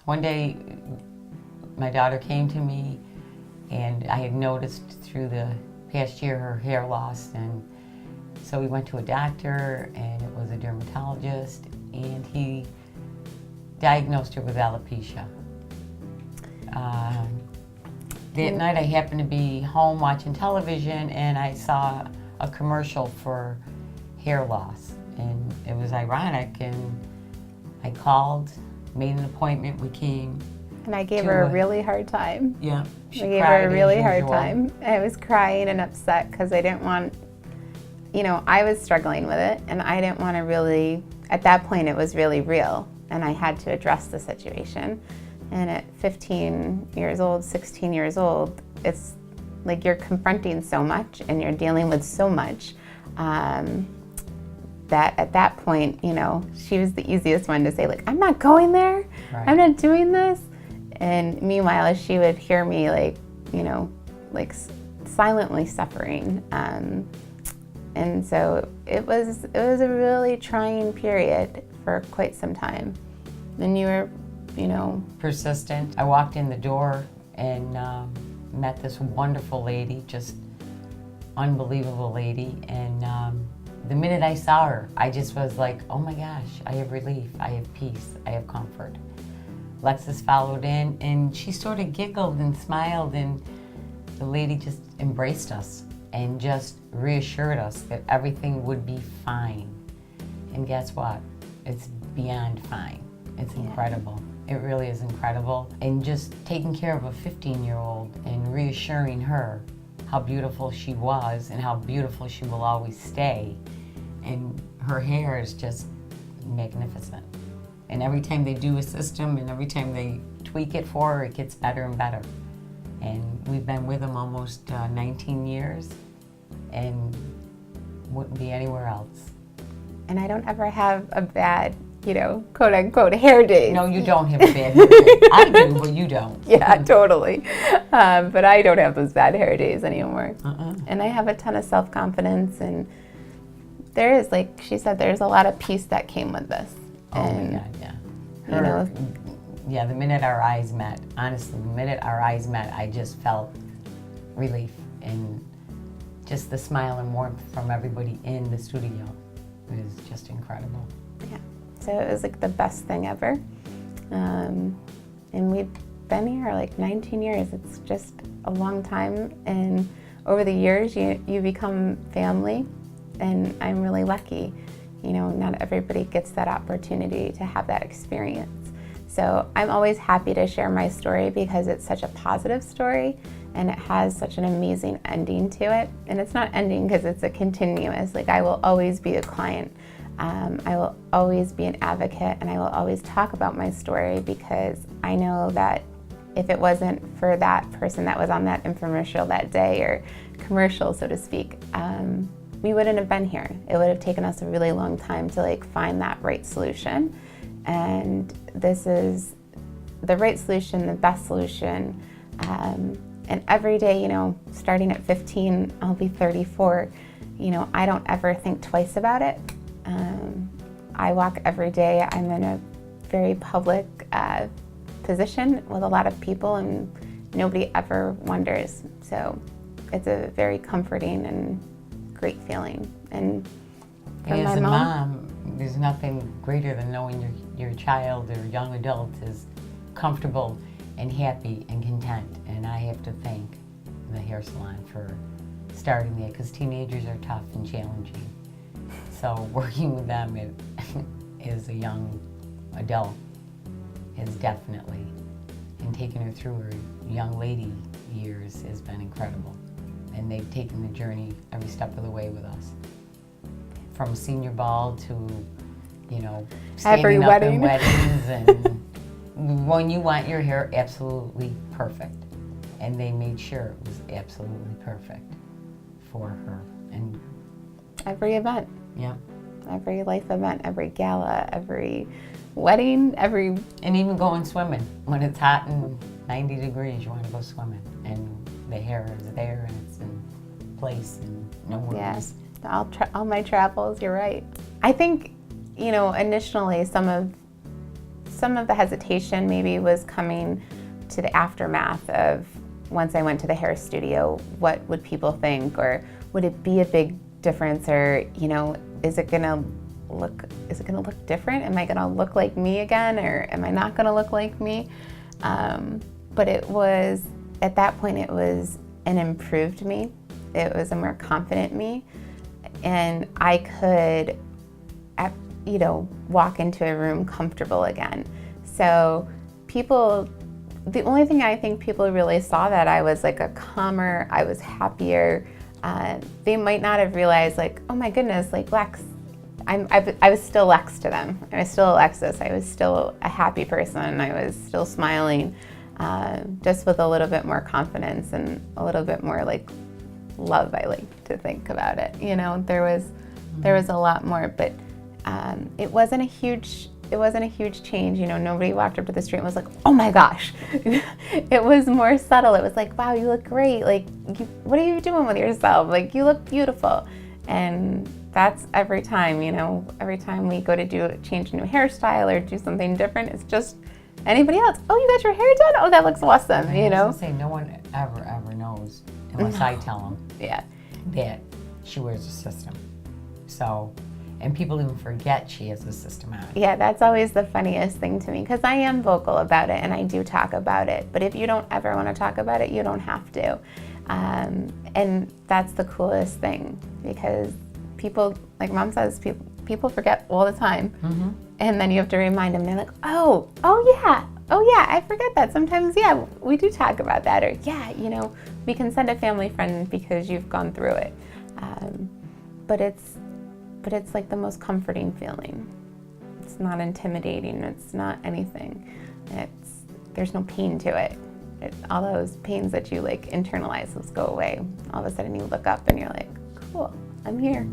One day, my daughter came to me, and I had noticed through the past year her hair loss, and so we went to a doctor, and it was a dermatologist, and he diagnosed her with alopecia. That night I happened to be home watching television, and I saw a commercial for hair loss, and it was ironic, and I called, made an appointment, we came. And I gave her a really hard time. Yeah. I gave her a really hard time. I was crying and upset because I didn't want, I was struggling with it, and I didn't want to really, at that point it was really real, and I had to address the situation. And at 15 years old, 16 years old, it's like you're confronting so much and you're dealing with so much that at that point, she was the easiest one to say, like, I'm not going there, right. I'm not doing this. And meanwhile, as she would hear me, silently suffering. And so it was a really trying period for quite some time. And you were, persistent. I walked in the door and met this wonderful lady, just unbelievable lady. And the minute I saw her, I just was like, oh my gosh, I have relief, I have peace, I have comfort. Alexis followed in, and she sort of giggled and smiled, and the lady just embraced us and just reassured us that everything would be fine. And guess what? It's beyond fine. It's incredible. It really is incredible. And just taking care of a 15-year-old and reassuring her how beautiful she was and how beautiful she will always stay. And her hair is just magnificent. And every time they do a system and every time they tweak it for her, it gets better and better. And we've been with them almost 19 years and wouldn't be anywhere else. And I don't ever have a bad, quote unquote hair days. No, you don't have a bad hair day. I do, but you don't. Yeah, totally. But I don't have those bad hair days anymore. And I have a ton of self-confidence, and there is, like she said, there's a lot of peace that came with this. Oh my God, yeah. Yeah, the minute our eyes met, honestly, the minute our eyes met, I just felt relief and just the smile and warmth from everybody in the studio. It was just incredible. Yeah, so it was like the best thing ever. And we've been here like 19 years. It's just a long time. And over the years, you become family, and I'm really lucky. Not everybody gets that opportunity to have that experience. So I'm always happy to share my story because it's such a positive story and it has such an amazing ending to it. And it's not ending because it's a continuous, I will always be a client. I will always be an advocate, and I will always talk about my story because I know that if it wasn't for that person that was on that infomercial that day, or commercial, so to speak, we wouldn't have been here. It would have taken us a really long time to find that right solution. And this is the right solution, the best solution. And every day, starting at 15, I'll be 34, I don't ever think twice about it. I walk every day. I'm in a very public position with a lot of people, and nobody ever wonders. So it's a very comforting and great feeling. And for as my a mom, there's nothing greater than knowing your child or young adult is comfortable and happy and content. And I have to thank the hair salon for starting that, because teenagers are tough and challenging. So working with them as a young adult has definitely, and taking her through her young lady years has been incredible. And they've taken the journey every step of the way with us. From senior ball to, every standing up wedding. in weddings, and when you want your hair absolutely perfect. And they made sure it was absolutely perfect for her. And every event. Yeah. Every life event, every gala, every wedding, And even going swimming. When it's hot and 90 degrees, you want to go swimming. And the hair is there and it's in place and no worries. Yes, all my travels, you're right. I think, initially some some of the hesitation maybe was coming to the aftermath of once I went to the hair studio, what would people think, or would it be a big difference, or is it gonna look different? Am I gonna look like me again, or am I not gonna look like me? But it was, at that point, it was an improved me. It was a more confident me, and I could, walk into a room comfortable again. So the only thing I think people really saw that I was like a calmer, I was happier. They might not have realized, like, oh my goodness, like Lex, I was still Lex to them. I was still Alexis. I was still a happy person. I was still smiling, just with a little bit more confidence and a little bit more like love, I like to think about it. There was a lot more, but it wasn't a huge change. Nobody walked up to the street and was like, oh my gosh. It was more subtle. It was like, wow, you look great. Like, what are you doing with yourself? Like, you look beautiful. And that's every time, every time we go to change a new hairstyle or do something different, it's just anybody else. Oh, you got your hair done? Oh, that looks awesome. I was gonna say, no one ever knows unless I tell them. Yeah. That she wears a system. So, and people even forget she is a systematic. Yeah, that's always the funniest thing to me, because I am vocal about it and I do talk about it. But if you don't ever want to talk about it, you don't have to. And that's the coolest thing, because people, like Mom says, people forget all the time. Mm-hmm. And then you have to remind them. They're like, oh yeah, I forget that. Sometimes, yeah, we do talk about that. Or, yeah, we can send a family friend because you've gone through it. But it's like the most comforting feeling. It's not intimidating. It's not anything. There's no pain to it. All those pains that you like internalize, those go away. All of a sudden you look up and you're like, cool, I'm here.